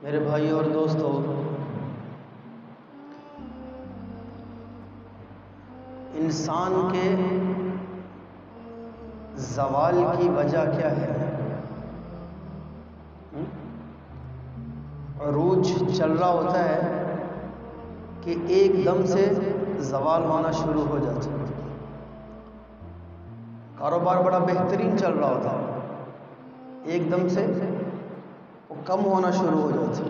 میرے بھائی اور دوستو، انسان کے زوال کی وجہ کیا ہے؟ عروج چل رہا ہوتا ہے کہ ایک دم سے زوال ہونا شروع ہو جاتا ہے۔ کاروبار بڑا بہترین چل رہا ہوتا ہے، ایک دم سے وہ کم ہونا شروع ہو جاتا ہے۔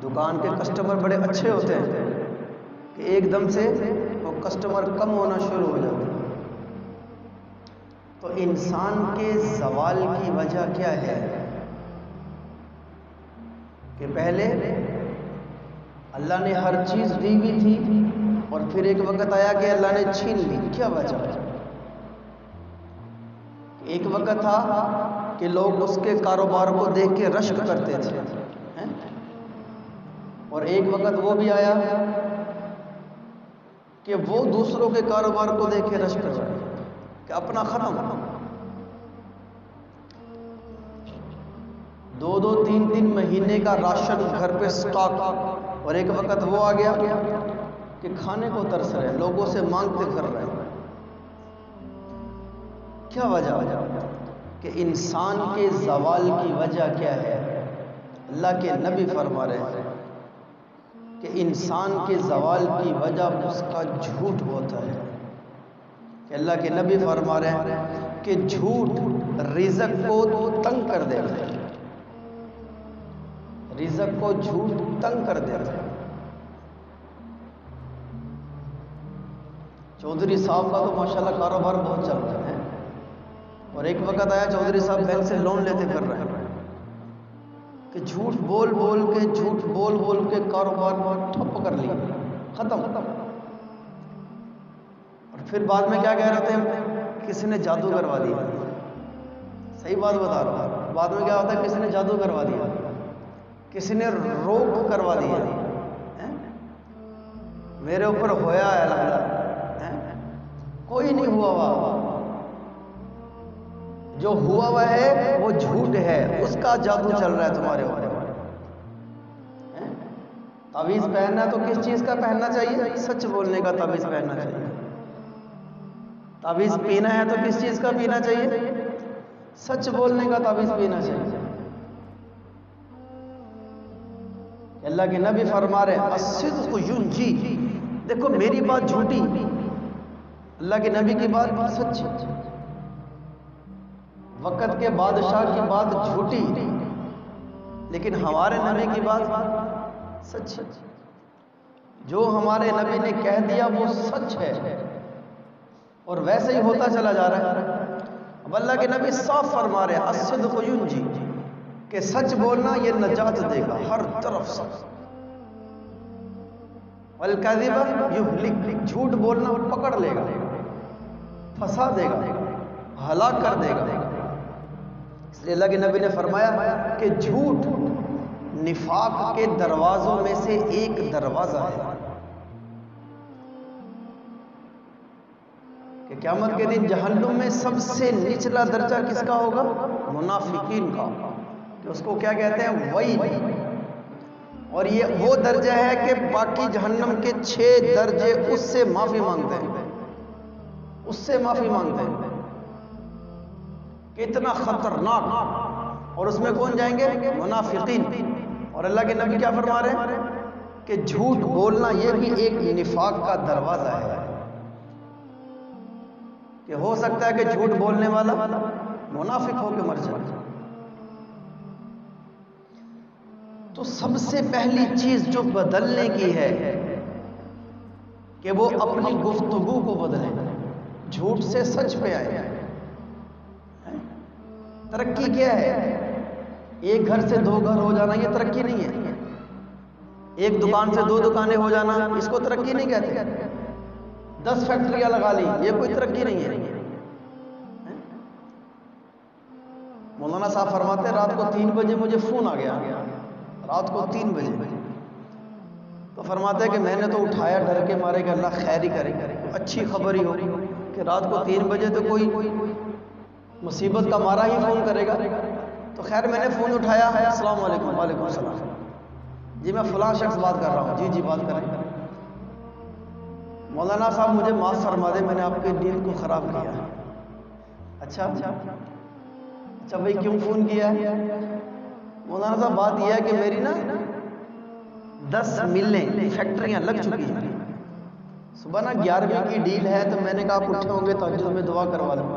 دکان کے کسٹمر بڑے اچھے ہوتے ہیں کہ ایک دم سے وہ کسٹمر کم ہونا شروع ہو جاتا ہے۔ تو انسان کے زوال کی وجہ کیا ہے؟ کہ پہلے اللہ نے ہر چیز دی ہوئی تھی اور پھر ایک وقت آیا کہ اللہ نے چھین لی۔ کیا وجہ؟ ایک وقت تھا کہ لوگ اس کے کاروبار کو دیکھ کے رشک کرتے تھے، اور ایک وقت وہ بھی آیا کہ وہ دوسروں کے کاروبار کو دیکھ کے رشک کر رہے کہ اپنا ختم، 2-3 مہینے کا راشن گھر پہ سٹاک، اور ایک وقت وہ آ گیا کہ کھانے کو ترس رہے، لوگوں سے مانگتے کر رہے۔ کیا وجہ؟ کہ انسان کے زوال کی وجہ کیا ہے؟ اللہ کے نبی فرما رہے ہیں کہ انسان کے زوال کی وجہ اس کا جھوٹ ہوتا ہے۔ کہ اللہ کے نبی فرما رہے ہیں کہ جھوٹ رزق کو تنگ کر دیتا ہے، رزق کو جھوٹ تنگ کر دیتا ہے۔ چودھری صاحب کا تو ماشاءاللہ کاروبار بہت چل رہا ہے، اور ایک وقت آیا چودھری صاحب بینک سے لون لیتے پھر رہے ہیں کہ جھوٹ بول بول کے کاروبار ٹھپ کر لیا، ختم۔ اور پھر بعد میں کیا کہہ رہے تھے؟ کسی نے جادو کروا دیا۔ صحیح بات بتا رہا ہوں۔ بعد میں کیا ہوتا ہے؟ کسی نے جادو کروا دیا، کسی نے روک کروا دیا، میرے اوپر ہویا ہے الحمدللہ، کوئی نہیں ہوا ہوا، جو ہوا ہوا ہے وہ جھوٹ ہے، اس کا جادو چل رہا ہے تمہارے اوپر۔ تعویذ پہننا تو کس چیز کا پہننا چاہیے؟ سچ بولنے کا تعویذ پہننا چاہیے۔ تعویذ پینا ہے تو کس چیز کا پینا چاہیے؟ سچ بولنے کا تعویذ پینا چاہیے۔ اللہ کے نبی فرما رہے ہیں الصدق ینجی، دیکھو میری بات جھوٹی، اللہ کے نبی کی بات سچ، وقت کے بادشاہ کی بات جھوٹی، لیکن ہمارے نبی کی بات سچ۔ جو ہمارے نبی نے کہہ دیا وہ سچ ہے، اور ویسے ہی ہوتا چلا جا رہا ہے۔ اب اللہ کے نبی صاف فرما رہے ہیں الصدق ینجی، کہ سچ بولنا یہ نجات دے گا ہر طرف سے، والکذب یہلک، جھوٹ بولنا پکڑ لے گا، پھنسا دے گا، ہلاک کر دے گا۔ اس لیے اللہ کے نبی نے فرمایا کہ جھوٹ نفاق کے دروازوں میں سے ایک دروازہ ہے، کہ قیامت کے دن جہنم میں سب سے نچلا درجہ کس کا ہوگا؟ منافقین کا، کہ اس کو کیا کہتے ہیں؟ ویل۔ اور یہ وہ درجہ ہے کہ باقی جہنم کے 6 درجے اس سے معافی مانگتے ہیں، اس سے معافی مانگتے ہیں، کہ اتنا خطرناک۔ اور اس میں کون جائیں گے؟ منافقین۔ اور اللہ کے نبی کیا فرما رہے ہیں؟ کہ جھوٹ بولنا یہ بھی ایک نفاق کا دروازہ ہے، کہ ہو سکتا ہے کہ جھوٹ بولنے والا منافق ہو کے مر جائے۔ تو سب سے پہلی چیز جو بدلنے کی ہے کہ وہ اپنی گفتگو کو بدلیں، جھوٹ سے سچ پہ آئے۔ ترقی کیا ہے؟ ایک گھر سے 2 گھر ہو جانا یہ ترقی نہیں ہے، ایک دکان سے 2 دکانیں ہو جانا اس کو ترقی نہیں کہتے، 10 فیکٹریاں لگا لی یہ کوئی ترقی نہیں ہے۔ مولانا صاحب فرماتے ہیں رات کو 3 بجے مجھے فون آ گیا، رات کو 3 بجے، تو فرماتے ہیں کہ میں نے تو اٹھایا ڈر کے مارے کہ اللہ خیر ہی کرے، اچھی خبر ہی ہو کہ رات کو 3 بجے تو کوئی مصیبت کا مارا ہی فون کرے گا۔ تو خیر میں نے فون اٹھایا، السلام علیکم۔ وعلیکم السلام جی، میں فلاں شخص بات کر رہا ہوں۔ جی جی بات کریں۔ مولانا صاحب مجھے معاف فرما دیں، میں نے آپ کے دین کو خراب کیا۔ اچھا بھائی کیوں فون کیا ہے؟ مولانا صاحب بات یہ ہے کہ میری نا 10 ملیں فیکٹریاں لگ چکی ہیں، صبح نا 11ویں کی ڈیل ہے، تو میں نے کہا آپ اٹھے ہوں گے تہجد میں دعا کروا لوں۔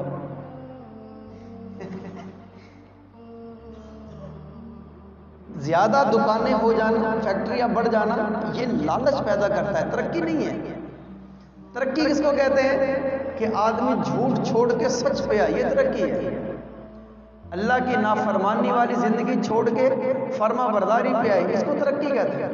زیادہ دکانیں ہو جانا، فیکٹریاں بڑھ جانا، یہ لالچ پیدا کرتا ہے، ترقی نہیں ہے۔ ترقی کس کو کہتے ہیں؟ کہ آدمی جھوٹ چھوڑ کے سچ پہ آئے، یہ ترقی ہے۔ اللہ کی نافرمانی والی زندگی چھوڑ کے فرما برداری پہ آئے، اس کو ترقی کہتے ہیں۔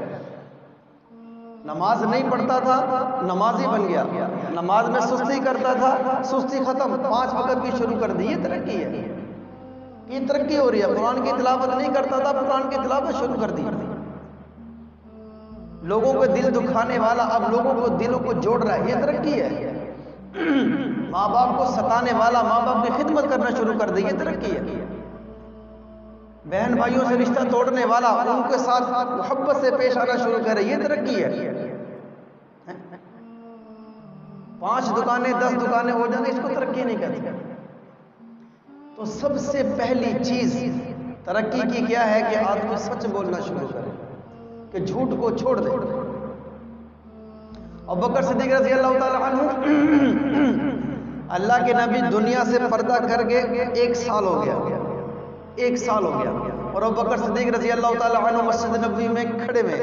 نماز نہیں پڑھتا تھا، نمازی بن گیا۔ نماز میں سستی کرتا تھا، سستی ختم، 5 وقت کی شروع کر دی، یہ ترقی ہے۔ یہ ترقی ہو رہی ہے۔ قرآن کی تلاوت نہیں کرتا تھا، قرآن کی تلاوت شروع کر دی۔ لوگوں کو دل دکھانے والا اب لوگوں کو دلوں کو جوڑ رہا ہے، یہ ترقی ہے۔ ماں باپ کو ستانے والا ماں باپ کی خدمت کرنا شروع کر دی، یہ ترقی ہے۔ بہن بھائیوں سے رشتہ توڑنے والا ان کے ساتھ محبت سے پیش آنا شروع کرے، یہ ترقی ہے۔ 5 دکانیں 10 دکانیں ہو جانے، اس کو ترقی نہیں کہتے۔ تو سب سے پہلی چیز ترقی کی کیا ہے کہ آدمی سچ بولنا شروع کرے، کہ جھوٹ کو چھوڑ دے۔ ابوبکر صدیق رضی اللہ تعالی عنہ، اللہ کے نبی دنیا سے پردہ کر کے 1 سال ہو گیا، 1 سال ہو گیا، اور ابوبکر صدیق رضی اللہ تعالی عنہ مسجد نبوی میں کھڑے ہوئے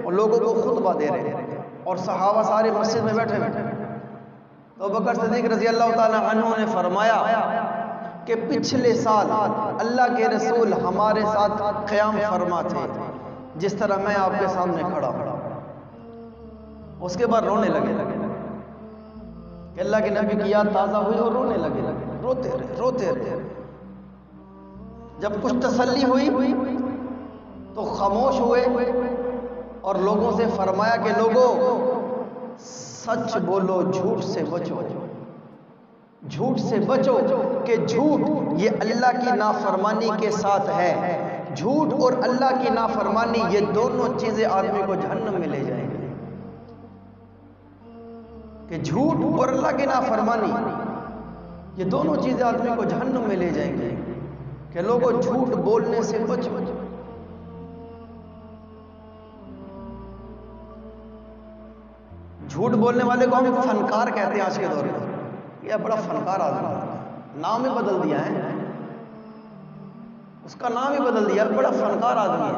اور لوگوں کو خطبہ دے رہے ہیں، اور صحابہ سارے مسجد میں بیٹھے ہوئے۔ تو ابوبکر صدیق رضی اللہ تعالی عنہ نے فرمایا کہ پچھلے سال اللہ کے رسول ہمارے ساتھ قیام فرما تھے، جس طرح میں آپ کے سامنے کھڑا ہوں۔ اس کے بعد رونے لگے کہ اللہ کے نبی کی یاد تازہ ہوئی اور رونے لگے، روتے رہے۔ جب کچھ تسلی ہوئی تو خاموش ہوئے اور لوگوں سے فرمایا کہ لوگوں سچ بولو، جھوٹ سے بچو، جھوٹ سے بچو، کہ جھوٹ یہ اللہ کی نافرمانی کے ساتھ ہے۔ جھوٹ اور اللہ کی نافرمانی یہ دونوں چیزیں آدمی کو جہنم میں لے جائیں گے۔ کہ جھوٹ اور اللہ کی نافرمانی یہ دونوں چیزیں آدمی کو جہنم میں لے جائیں گے، کہ لوگوں جھوٹ بولنے سے بچو۔ جھوٹ بولنے والے کو ہم فنکار کہتے ہیں آج کے دور میں، یہ بڑا فنکار آدمی ہے، نام ہی بدل دیا ہے، اس کا نام ہی بدل دیا، بڑا فنکار آدمی ہے،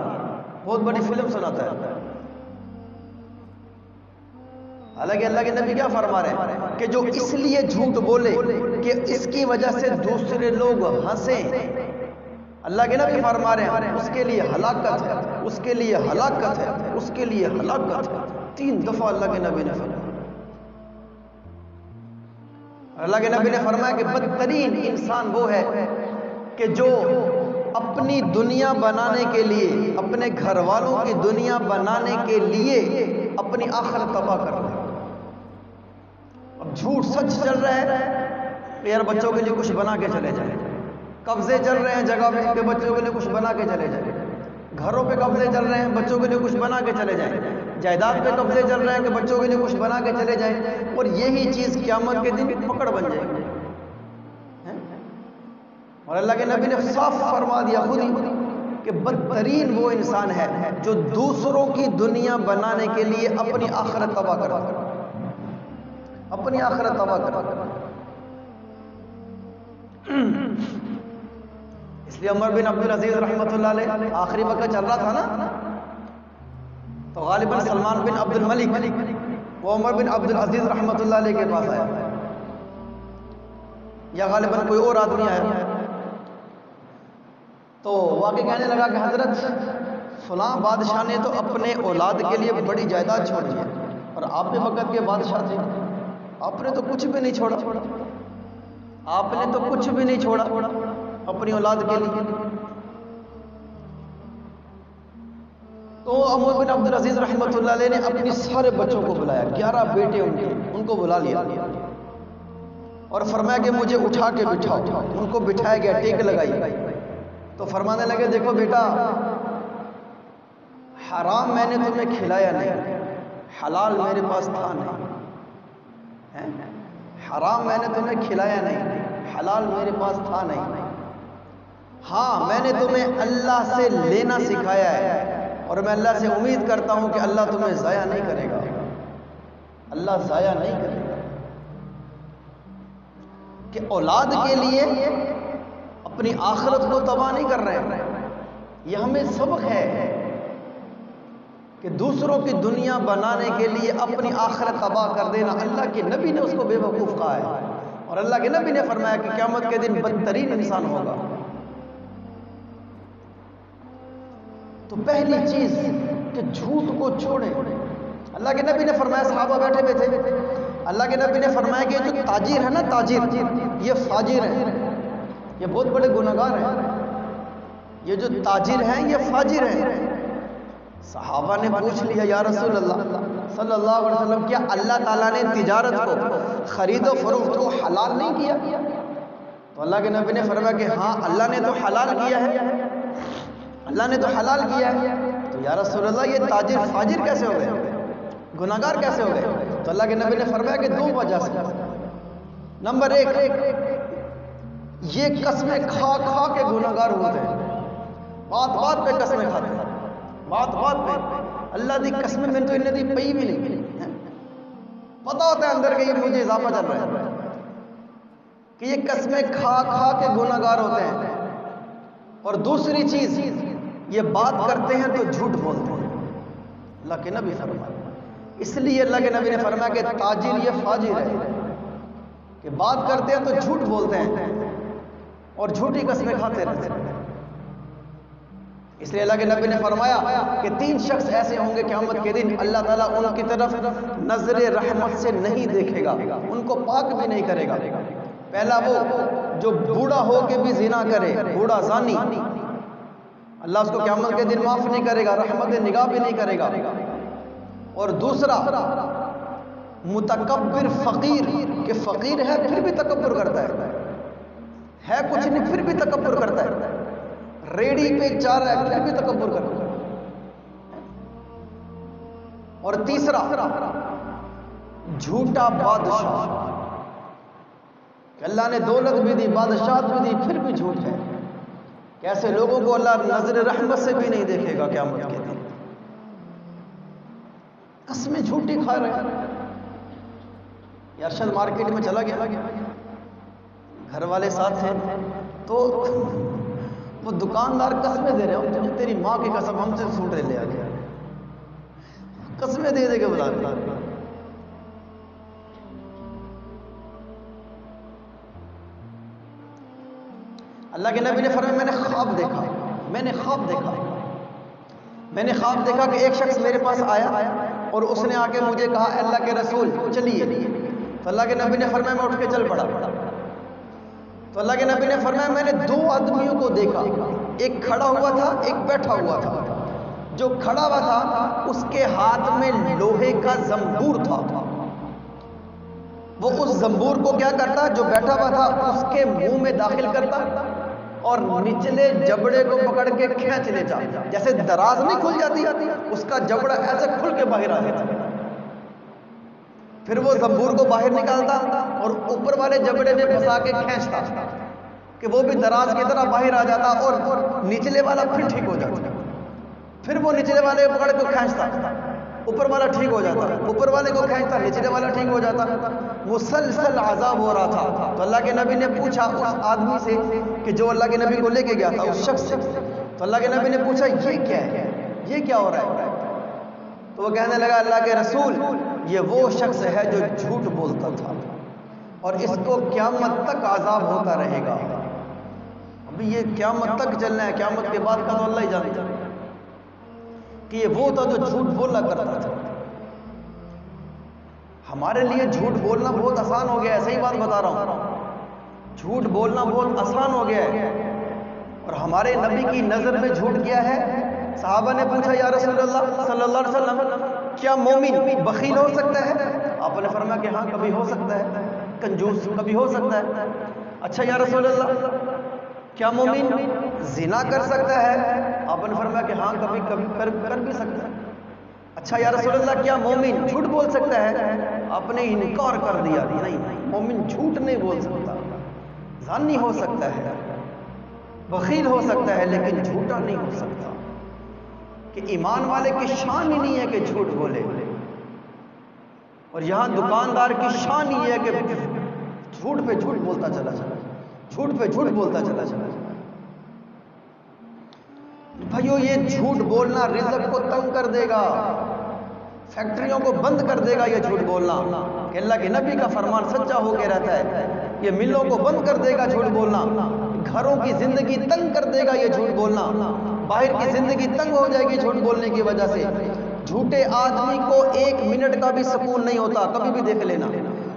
بہت بڑی فلم سناتا ہے۔ حالانکہ اللہ کے نبی کیا فرما رہے ہیں کہ جو اس لیے جھوٹ بولے کہ اس کی وجہ سے دوسرے لوگ ہنسیں، اللہ کے نبی فرما رہے ہیں اس کے لیے ہلاکت ہے، اس کے لیے ہلاکت ہے، اس کے لیے ہلاکت ہے۔ 3 دفعہ اللہ کے نبی نے فرمایا۔ اللہ کے نبی نے فرمایا کہ بدترین انسان وہ ہے کہ جو اپنی دنیا بنانے کے لیے، اپنے گھر والوں کی دنیا بنانے کے لیے اپنی آخرت تباہ کر رہا ہے۔ اب جھوٹ سچ چل رہا ہے کہ یار بچوں کے لیے کچھ بنا کے چلے جائیں، قبضے چل رہے ہیں جگہ پہ کہ بچوں کے لیے کچھ بنا کے چلے جائیں، گھروں پہ قبضے چل رہے ہیں بچوں کے لیے کچھ بنا کے چلے جائیں، جائیداد پہ قبضے چل رہے ہیں کہ بچوں کے لیے کچھ بنا کے چلے جائیں، اور یہی چیز قیامت کے دن پکڑ بن جائے گی۔ اور اللہ کے نبی نے صاف فرما دیا خود ہی کہ بدترین وہ انسان ہے جو دوسروں کی دنیا بنانے کے لیے اپنی آخرت تباہ کرتا ہے، اپنی آخرت تباہ کرتا ہے۔ اس لیے عمر بن عبدالعزیز رحمۃ اللہ علیہ آخری وقت چل رہا تھا نا، تو غالباً سلمان بن عبد الملک وہ عمر بن عبدالعزیز رحمۃ اللہ علیہ کے پاس آیا، یا غالباً کوئی اور آدمی آیا، تو واقعی کہنے لگا کہ حضرت فلاں بادشاہ نے تو اپنے اولاد کے لیے بڑی جائیداد چھوڑ دی، اور آپ بھی وقت کے بادشاہ تھے، آپ نے تو کچھ بھی نہیں چھوڑا، آپ نے تو کچھ بھی نہیں چھوڑا اپنی اولاد کے لیے۔ تو عمر بن عبدالعزیز رحمۃ اللہ علیہ نے اپنی سارے بچوں کو بلایا، 11 بیٹے ان کو بلا لیا، اور فرمایا کہ مجھے اٹھا کے بٹھاؤ، ان کو بٹھایا گیا، ٹیک لگائی، تو فرمانے لگے دیکھو بیٹا، حرام میں نے تمہیں کھلایا نہیں، حلال میرے پاس تھا نہیں. حرام میں نے تمہیں کھلایا نہیں، حلال میرے پاس تھا نہیں. ہاں میں نے تمہیں اللہ سے لینا سکھایا ہے، اور میں اللہ سے امید کرتا ہوں کہ اللہ تمہیں ضائع نہیں کرے گا. اللہ ضائع نہیں کرے گا. کہ اولاد کے لیے اپنی آخرت کو تباہ نہیں کر رہے ہیں. یہ ہمیں سبق ہے کہ دوسروں کی دنیا بنانے کے لیے اپنی آخرت تباہ کر دینا. اللہ کے نبی نے اس کو بے وقوف کہا ہے، اور اللہ کے نبی نے فرمایا کہ قیامت کے دن بدترین انسان ہوگا. تو پہلی چیز کہ جھوٹ کو چھوڑیں. اللہ کے نبی نے فرمایا، صحابہ بیٹھے ہوئے تھے، اللہ کے نبی نے فرمایا کہ جو تاجر ہے نا، تاجر، یہ فاجر ہے، یہ بہت بڑے گنہگار ہیں. یہ جو تاجر ہیں یہ فاجر ہیں. صحابہ نے پوچھ لیا، یا رسول اللہ صلی اللہ علیہ وسلم، کیا اللہ تعالیٰ نے تجارت کو، خرید و فروخت کو حلال نہیں کیا؟ تو اللہ کے نبی نے فرمایا کہ ہاں اللہ نے تو حلال کیا ہے، اللہ نے تو حلال کیا ہے. تو یا رسول اللہ یہ تاجر فاجر کیسے ہو گئے، گناہگار کیسے ہو گئے؟ تو اللہ کے نبی نے فرمایا کہ دو وجہ سے. نمبر ایک، یہ قسمیں کھا کھا کے گناہگار ہوتے ہیں. بات بات پہ قسمیں کھاتے ہیں، بات بات پہ اللہ دی قسمیں میں تو انہیں دی پئی بھی نہیں. پتا ہوتا ہے اندر کہ یہ مجھے اضافہ چل رہا ہے، کہ یہ قسمیں کھا کھا کے گناہگار ہوتے ہیں. اور دوسری چیز، یہ بات کرتے ہیں تو جھوٹ بولتے ہیں. اللہ کے نبی فرمایا، اس لیے اللہ کے نبی نے فرمایا کہ تاجر یہ فاجر ہے، کہ بات کرتے ہیں تو جھوٹ بولتے ہیں اور جھوٹی قسمیں کھاتے رہتے ہیں. اس لیے اللہ کے نبی نے فرمایا کہ 3 شخص ایسے ہوں گے قیامت کے دن اللہ تعالیٰ ان کی طرف نظر رحمت سے نہیں دیکھے گا، ان کو پاک بھی نہیں کرے گا. پہلا وہ جو بوڑھا ہو کے بھی زنا کرے، بوڑھا زانی، اللہ اس کو قیامت کے دن معاف نہیں کرے گا، رحمت نگاہ بھی نہیں کرے گا. اور دوسرا متکبر فقیر، کہ فقیر ہے پھر بھی تکبر کرتا ہے کچھ نہیں پھر بھی تکبر کرتا ہے، ریڑی پہ چار ہے پھر بھی تکبر کرتا ہے. اور تیسرا جھوٹا بادشاہ، کہ اللہ نے دولت بھی دی، بادشاہت بھی دی، پھر بھی جھوٹ ہے. کیسے لوگوں کو اللہ نظر رحمت سے بھی نہیں دیکھے گا قیامت کے دن. قسمیں جھوٹی کھا رہے ہیں. ارشد مارکیٹ میں چلا گیا، گھر والے ساتھ تھے، تو وہ دکاندار قسمیں دے رہے ہیں، تیری ماں کی قسم ہم سے سوٹ لے آ گیا، قسمیں دے دے کے بلا دیا. اللہ کے نبی نے فرمایا میں نے خواب دیکھا کہ ایک شخص میرے پاس آیا اور اس نے آ کے مجھے کہا، اللہ کے رسول چلیے. تو اللہ کے نبی نے فرمایا میں اٹھ کے چل پڑا. تو اللہ کے نبی نے فرمایا میں نے 2 آدمیوں کو دیکھا، ایک کھڑا ہوا تھا ایک بیٹھا ہوا تھا. جو کھڑا ہوا تھا اس کے ہاتھ میں لوہے کا زنبور تھا. وہ اس زنبور کو کیا کرتا، جو بیٹھا ہوا تھا اس کے منہ میں داخل کرتا اور نچلے جبڑے کو پکڑ کے کھینچ لیتا، جیسے دراز نہیں کھل جاتی، اس کا جبڑا ایسے کھل کے باہر آ جاتا. پھر وہ زنبور کو باہر نکالتا اور اوپر والے جبڑے میں پھنسا کے کھینچتا کہ وہ بھی دراز کی طرح باہر آ جاتا، اور نچلے والا پھر ٹھیک ہو جاتا. پھر وہ نچلے والے کو پکڑ کے کھینچتا، اوپر والا ٹھیک ہو جاتا، اوپر والے کو کھینچتا، نچلے والا ٹھیک ہو جاتا. مسلسل عذاب ہو رہا تھا. تو اللہ کے نبی نے پوچھا اس آدمی سے کہ جو اللہ کے نبی کو لے کے گیا تھا، اس شخص سے، تو اللہ کے نبی نے پوچھا یہ کیا ہے، یہ کیا ہو رہا ہے؟ تو وہ کہنے لگا، اللہ کے رسول یہ وہ شخص ہے جو جھوٹ بولتا تھا اور اس کو قیامت تک عذاب ہوتا رہے گا. ابھی یہ قیامت تک چلنا ہے، قیامت کے بعد کا تو اللہ ہی جانتا ہے. کہ یہ وہ تھا جو جھوٹ بولا کرتا تھا. ہمارے لیے جھوٹ بولنا بہت آسان ہو گیا ہے، صحیح بات بتا رہا ہوں، جھوٹ بولنا بہت آسان ہو گیا ہے. اور ہمارے نبی کی نظر میں جھوٹ کیا ہے؟ صحابہ نے پوچھا یا رسول اللہ صلی اللہ علیہ وسلم کیا مومن بخیل ہو سکتا ہے؟ آپ نے فرمایا کہ ہاں کبھی ہو سکتا ہے، کنجوس کبھی ہو سکتا ہے. اچھا یا رسول اللہ کیا مومن زنا کر سکتا ہے؟ آپ نے فرمایا کہ ہاں کبھی کبھی کر بھی سکتا ہے۔ اچھا یا رسول اللہ کیا مومن جھوٹ بول سکتا ہے؟ آپ نے انکار کر دیا، نہیں مومن جھوٹ نہیں بول سکتا، زانی ہو سکتا ہے، بخیل ہو سکتا ہے، لیکن جھوٹا نہیں ہو سکتا، کہ ایمان والے کی شان ہی نہیں ہے کہ جھوٹ بولے۔ اور یہاں دکاندار کی شان ہی ہے کہ جھوٹ پہ جھوٹ بولتا چلا جائے، جھوٹ پہ جھوٹ بولتا چلا جائے۔ بھائیو یہ جھوٹ بولنا رزق کو تنگ کر دے گا، فیکٹریوں کو بند کر دے گا یہ جھوٹ بولنا، کہ اللہ کے نبی کا فرمان سچا ہو کے رہتا ہے۔ یہ ملوں کو بند کر دے گا جھوٹ بولنا، گھروں کی زندگی تنگ کر دے گا یہ جھوٹ بولنا، باہر کی زندگی تنگ ہو جائے گی جھوٹ بولنے کی وجہ سے۔ جھوٹے آدمی کو ایک منٹ کا بھی سکون نہیں ہوتا، کبھی بھی دیکھ لینا،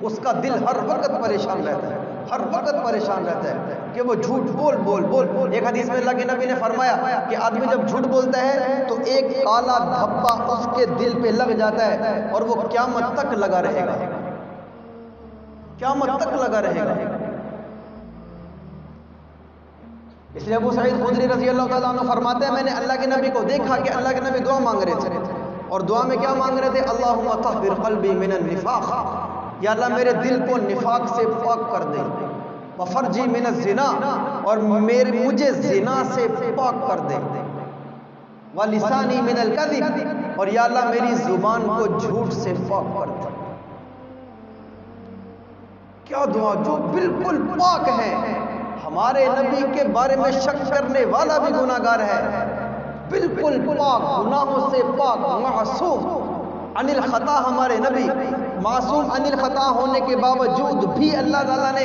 اس کا دل ہر وقت پریشان رہتا ہے، ہر وقت پریشان رہتا ہے کہ وہ جھوٹ بول بول بول۔ ایک حدیث میں اللہ کے نبی نے فرمایا کہ آدمی جب جھوٹ بولتا ہے تو ایک کالا دھبا اس کے دل پہ لگ جاتا ہے اور وہ قیامت تک لگا رہے گا، قیامت تک لگا رہے گا۔ اس لیے ابو سعید خدری رضی اللہ تعالیٰ عنہ فرماتے ہیں میں نے اللہ کے نبی کو دیکھا کہ اللہ کے نبی دعا مانگ رہے تھے، اور دعا میں کیا مانگ رہے تھے؟ اللہم طہر قلبی من النفاق، یا اللہ میرے دل کو نفاق سے پاک کر دے، وفرجی من الزنا، اور مجھے زنا سے پاک کر دے، ولسانی من الکذب، اور یا اللہ میری زبان کو جھوٹ سے پاک کر دے۔ کیا دعا، جو بالکل پاک ہے۔ ہمارے نبی کے بارے میں شک کرنے والا بھی گناہگار ہے، بالکل پاک، گناہوں سے پاک، معصوم عن الخطا۔ ہمارے نبی معصوم عن الخطا ہونے کے باوجود بھی اللہ تعالیٰ نے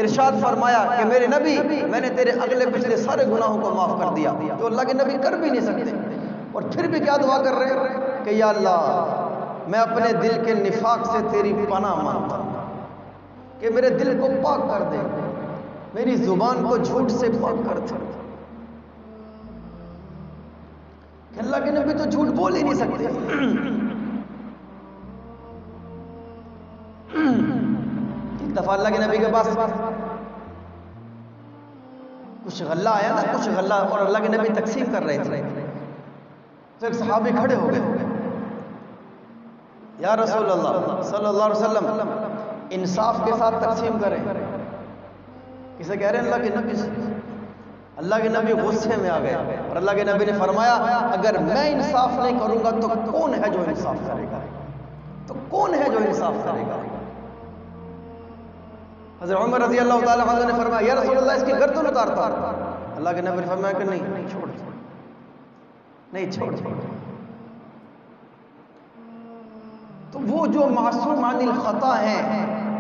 ارشاد فرمایا کہ میرے نبی میں نے تیرے اگلے پچھلے سارے گناہوں کو معاف کر دیا، تو اللہ کے نبی کر بھی نہیں سکتے، اور پھر بھی کیا دعا کر رہے ہیں کہ یا اللہ میں اپنے دل کے نفاق سے تیری پناہ مانگتا ہوں کہ میرے دل کو پاک کر دے، میری زبان کو جھوٹ سے پاک کر دے۔ کہ اللہ کے نبی تو جھوٹ بول ہی نہیں سکتے۔ ایک دفعہ اللہ کے نبی کے پاس کچھ غلہ آیا نا، کچھ غلہ، اور اللہ کے نبی تقسیم کر رہے تھے، تو ایک صحابی کھڑے ہو گئے، یا رسول اللہ صلی اللہ علیہ وسلم انصاف کے ساتھ تقسیم کریں۔ کسے کہہ رہے ہیں؟ اللہ کے نبی سے۔ اللہ کے نبی غصے میں آ گئے، اور اللہ کے نبی نے فرمایا اگر میں انصاف نہیں کروں گا تو کون ہے جو انصاف کرے گا؟ تو کون ہے جو انصاف کرے گا؟ حضرت عمر رضی اللہ تعالیٰ عنہ نے فرمایا یا رسول اللہ اس کی گردن اتارتا۔ اللہ کے نبی نے فرمایا کہ نہیں، چھوڑ، نہیں چھوڑ۔ تو وہ جو معصوم عن الخطا ہیں،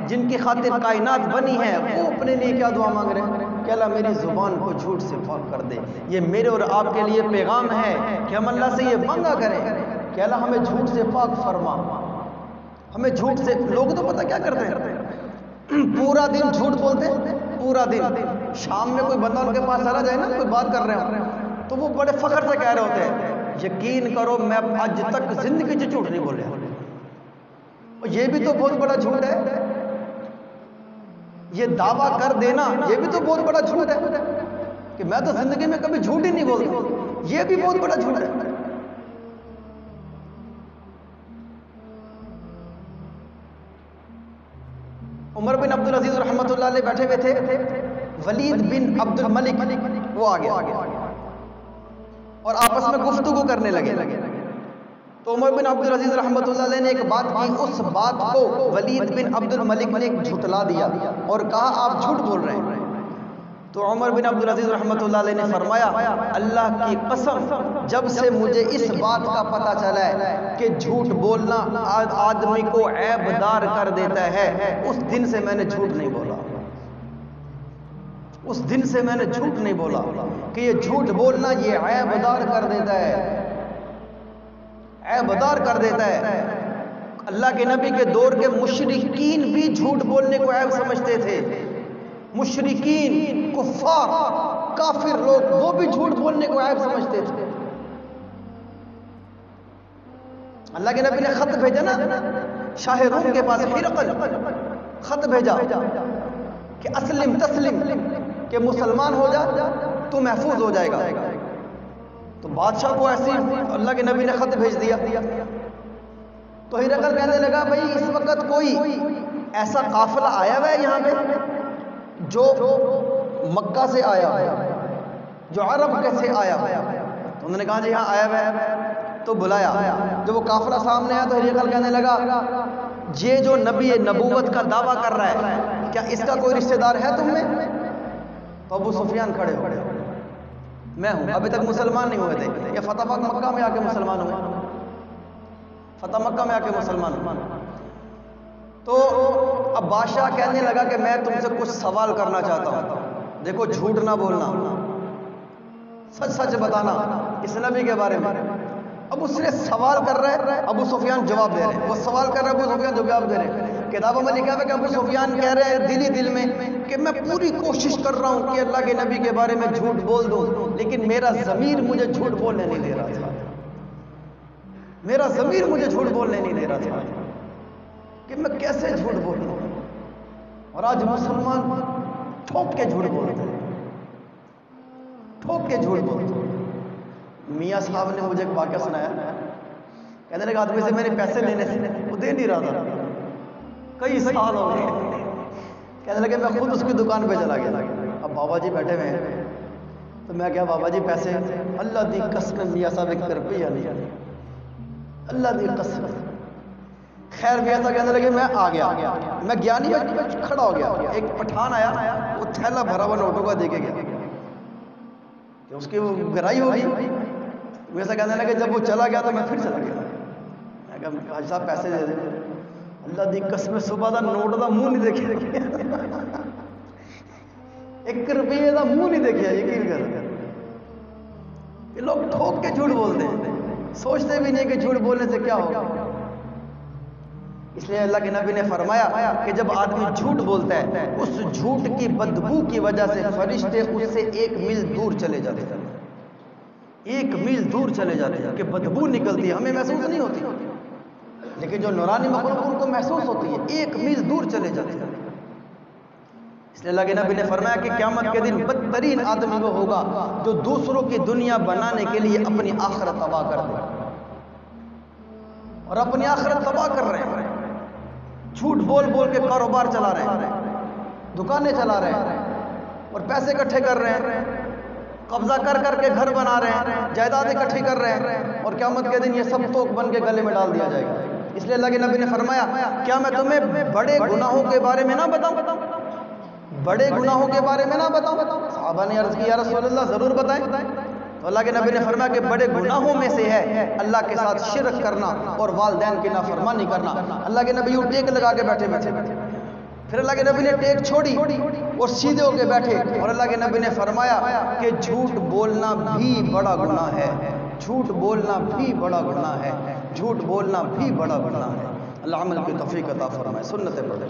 جن کی خاطر کائنات بنی ہے، وہ اپنے لیے کیا دعا مانگ رہے ہیں کہ اللہ میری زبان کو جھوٹ سے پاک کر دے۔ یہ میرے اور آپ کے لیے پیغام ہے کہ ہم اللہ سے یہ مانگا کریں کہ اللہ ہمیں جھوٹ سے پاک فرما، ہمیں جھوٹ سے۔ لوگ تو پتہ کیا کرتے ہیں، پورا دن جھوٹ بولتے ہیں، پورا دن۔ شام میں کوئی بندہ ان کے پاس چلا جائے نا، کوئی بات کر رہے ہوں تو وہ بڑے فخر سے کہہ رہے ہوتے ہیں یقین کرو میں آج تک زندگی سے جھوٹ نہیں بولے۔ اور یہ بھی تو بہت بڑا جھوٹ ہے، یہ دعویٰ کر دینا یہ بھی تو بہت بڑا جھوٹ ہے کہ میں تو زندگی میں کبھی جھوٹ ہی نہیں بولتا، یہ بھی بہت بڑا جھوٹ ہے۔ عمر بن عبد العزیز رحمۃ اللہ علیہ بیٹھے ہوئے تھے، ولید بن عبد الملک وہ آ گیا اور آپس میں گفتگو کرنے لگے۔ تو عمر بن عبد العزیز رحمۃ اللہ علیہ نے ایک بات کی، اس بات کو ولید بن عبد الملک نے جھٹلا دیا اور کہا آپ جھوٹ بول رہے ہیں۔ تو عمر بن عبد العزیز رحمۃ اللہ علیہ نے فرمایا اللہ کی قسم جب سے مجھے اس بات کا پتہ چلا ہے کہ جھوٹ بولنا آدمی کو عیب دار کر دیتا ہے، اس دن سے میں نے جھوٹ نہیں بولا، اس دن سے میں نے جھوٹ نہیں بولا کہ یہ جھوٹ بولنا یہ عیب دار کر دیتا ہے، عیب دار کر دیتا ہے۔ اللہ کے نبی کے دور کے مشرکین بھی جھوٹ بولنے کو عیب سمجھتے تھے، مشرکین، کفار، کافر لوگ وہ بھی جھوٹ بولنے کو عیب سمجھتے تھے۔ اللہ کے نبی نے خط بھیجا نا شاہ روم کے پاس، ہرقل، خط بھیجا کہ اسلم تسلم، کہ مسلمان ہو جا تو محفوظ ہو جائے گا. تو بادشاہ کو ایسی اللہ کے نبی نے خط بھیج دیا. تو ہرقل کہنے لگا بھائی اس وقت کوئی ایسا قافلہ آیا ہوا ہے یہاں پہ جو مکہ سے آیا ہے، جو عرب کے سے آیا ہے. تو انہوں نے کہا جی ہاں آیا ہوا ہے. تو بلایا. جب وہ قافلہ سامنے آیا تو ہرقل کہنے لگا یہ جو نبی نبوت کا دعویٰ کر رہا ہے کیا اس کا کوئی رشتہ دار ہے تم میں؟ تو ابو سفیان کھڑے ہو گئے، میں ہوں. ابھی تک مسلمان نہیں ہوئے تھے، یہ فتح مکہ میں آ کے مسلمان ہوئے، فتح مکہ میں آ کے مسلمان ہوئے. تو اب بادشاہ کہنے لگا کہ میں تم سے کچھ سوال کرنا چاہتا ہوں. دیکھو جھوٹ نہ بولنا، سچ سچ بتانا اس نبی کے بارے میں. اب اس سے سوال کر رہے ہیں، ابو سفیان جواب دے رہے ہیں. وہ سوال کر رہے ہیں، ابو سفیان جواب دے رہے ہیں. کتابوں میں لکھا ہے کہ ابو سفیان کہہ رہے ہیں دل ہی دل میں کہ میں پوری کوشش کر رہا ہوں کہ اللہ کے نبی کے بارے میں جھوٹ بول دوں، لیکن میرا ضمیر مجھے جھوٹ بولنے نہیں دے رہا تھا. میرا ضمیر مجھے جھوٹ بولنے نہیں دے رہا تھا کہ میں کیسے جھوٹ بولوں. اور آج مسلمان ٹھوک کے جھوٹ بولتے ہیں، ٹھوک کے جھوٹ بولتے ہیں. میاں صاحب نے مجھے ایک واقعہ سنایا. کہنے لگا آدمی سے میں نے پیسے لینے سے وہ دے نہیں رہا تھا، کئی سال ہو گئے. کہنے لگے میں خود اس کی دکان پہ چلا گیا. اب بابا جی بیٹھے ہوئے ہیں تو میں کیا بابا جی پیسے، اللہ دی قسم میاں صاحب ایک روپیہ نہیں، اللہ دی قسم. خیر میاں صاحب کہنے لگے میں آ گیا. میں گیا نہیں، میں کھڑا ہو گیا. ایک پٹھان آیا، وہ تھیلا بھرا ہوا نوٹوں کا دے کے گیا کہ اس کی وہ گرائی ہوگی. میاں صاحب کہنے لگے جب وہ چلا گیا تو میں پھر چلا گیا. میں کہا حاجی صاحب پیسے دے دیں. اللہ دی قسم صبح دا نوٹ دا منہ نہیں دیکھا، ایک روپیے دا منہ نہیں دیکھا. یقین کر یہ لوگ ٹھوک کے جھوٹ بولتے ہیں، سوچتے بھی نہیں کہ جھوٹ بولنے سے کیا ہوگا. اس لیے اللہ کے نبی نے فرمایا کہ جب آدمی جھوٹ بولتا ہے اس جھوٹ کی بدبو کی وجہ سے فرشتے اس سے 1 میل دور چلے جاتے ہیں. 1 میل دور چلے جاتے ہیں کہ بدبو نکلتی ہے، ہمیں محسوس نہیں ہوتی، لیکن جو نورانی مخلوق ان کو محسوس ہوتی ہے. 1 میل دور چلے جاتے ہیں. اس لیے اللہ کے نبی نے فرمایا کہ قیامت کے دن بدترین آدمی وہ ہوگا جو دوسروں کی دنیا بنانے کے لیے اپنی آخرت تباہ کر دے. اور اپنی آخرت تباہ کر رہے ہیں، جھوٹ بول بول کے کاروبار چلا رہے ہیں، دکانیں چلا رہے ہیں اور پیسے اکٹھے کر رہے ہیں، قبضہ کر کر کے گھر بنا رہے ہیں، جائیداد اکٹھی کر رہے ہیں، اور قیامت کے دن یہ سب توک بن کے گلے میں ڈال دیا جائے گا. اس لیے اللہ کے نبی نے فرمایا کیا میں تمہیں بڑے گناہوں کے بارے میں نہ بتاؤں؟ بڑے گناہوں کے بارے میں نہ بتاؤں؟ صحابہ نے عرض کی یا رسول اللہ ضرور بتائیں. تو اللہ کے نبی نے فرمایا کہ بڑے گناہوں میں سے ہے اللہ کے ساتھ شرک کرنا اور والدین کی نافرمانی کرنا. اللہ کے نبی ٹیک لگا کے بیٹھے بیٹھے پھر اللہ کے نبی نے ٹیک چھوڑی اور سیدھے ہو کے بیٹھے، اور اللہ کے نبی نے فرمایا کہ جھوٹ بولنا بھی بڑا گناہ ہے، جھوٹ بولنا بھی بڑا گناہ ہے، جھوٹ بولنا بھی بڑا گناہ ہے. اللہ عمل کی توفیق عطا فرمائے. سنتیں پڑھیں.